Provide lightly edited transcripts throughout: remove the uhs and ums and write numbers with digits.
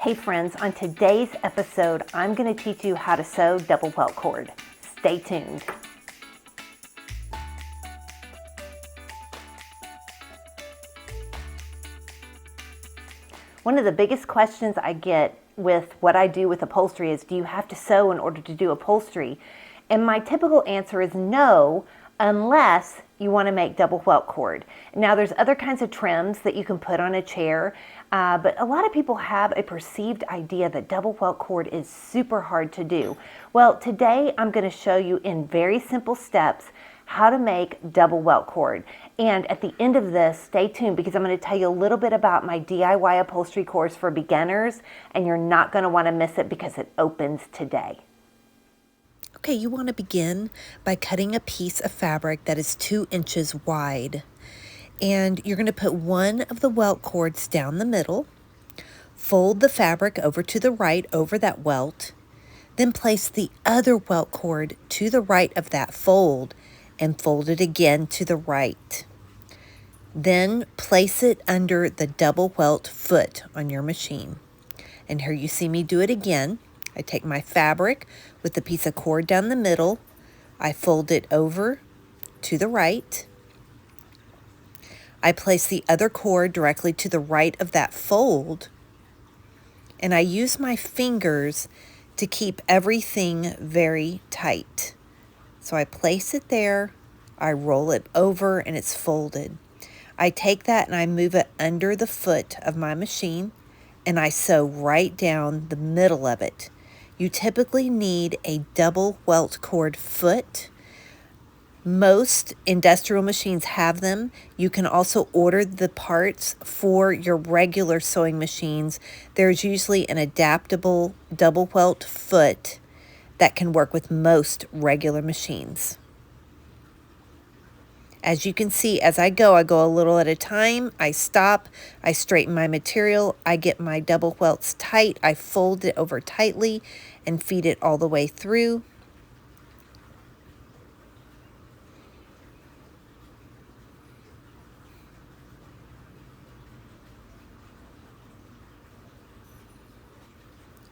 Hey friends, on today's episode, I'm going to teach you how to sew double welt cord. Stay tuned. One of the biggest questions I get with what I do with upholstery is, do you have to sew in order to do upholstery? And my typical answer is no, unless you want to make double welt cord. Now there's other kinds of trims that you can put on a chair, but a lot of people have a perceived idea that double welt cord is super hard to do. Well, today I'm going to show you in very simple steps how to make double welt cord. And at the end of this, stay tuned because I'm going to tell you a little bit about my DIY upholstery course for beginners, and you're not going to want to miss it because it opens today. Okay, you want to begin by cutting a piece of fabric that is 2 inches wide. And you're going to put one of the welt cords down the middle, fold the fabric over to the right over that welt, then place the other welt cord to the right of that fold and fold it again to the right. Then place it under the double welt foot on your machine. And here you see me do it again. I take my fabric with the piece of cord down the middle, I fold it over to the right, I place the other cord directly to the right of that fold, and I use my fingers to keep everything very tight. So I place it there, I roll it over, and it's folded. I take that and I move it under the foot of my machine, and I sew right down the middle of it. You typically need a double welt cord foot. Most industrial machines have them. You can also order the parts for your regular sewing machines. There's usually an adaptable double welt foot that can work with most regular machines. As you can see, as I go a little at a time. I stop, I straighten my material, I get my double welts tight, I fold it over tightly and feed it all the way through.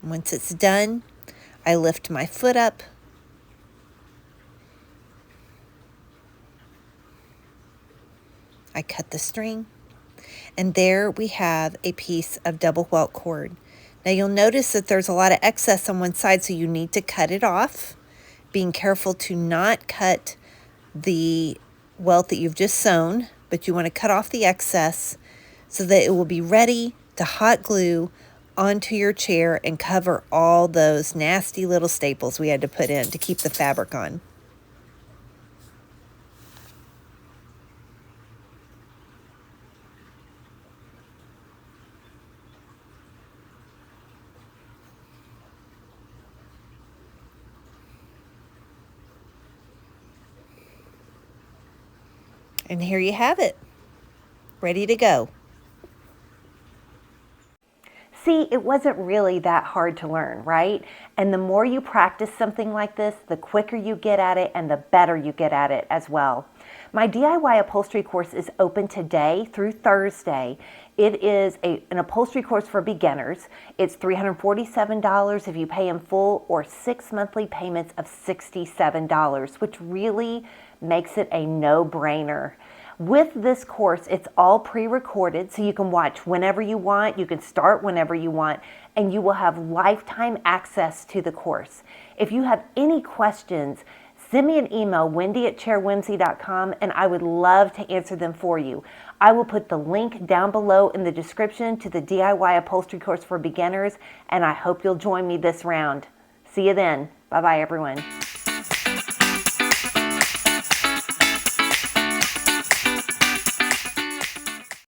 Once it's done, I lift my foot up, I cut the string, and there we have a piece of double welt cord. Now you'll notice that there's a lot of excess on one side, so you need to cut it off, being careful to not cut the welt that you've just sewn, but you want to cut off the excess so that it will be ready to hot glue onto your chair and cover all those nasty little staples we had to put in to keep the fabric on. And here you have it, ready to go. See, it wasn't really that hard to learn, right? And the more you practice something like this, the quicker you get at it and the better you get at it as well. My DIY upholstery course is open today through Thursday. It is an upholstery course for beginners. It's $347 if you pay in full, or 6 monthly payments of $67, which really makes it a no-brainer. With this course, it's all pre-recorded, so you can watch whenever you want, you can start whenever you want, and you will have lifetime access to the course. If you have any questions, send me an email, wendy@chairwhimsy.com, and I would love to answer them for you. I will put the link down below in the description to the DIY upholstery course for beginners, and I hope you'll join me this round. See you then. Bye-bye, everyone.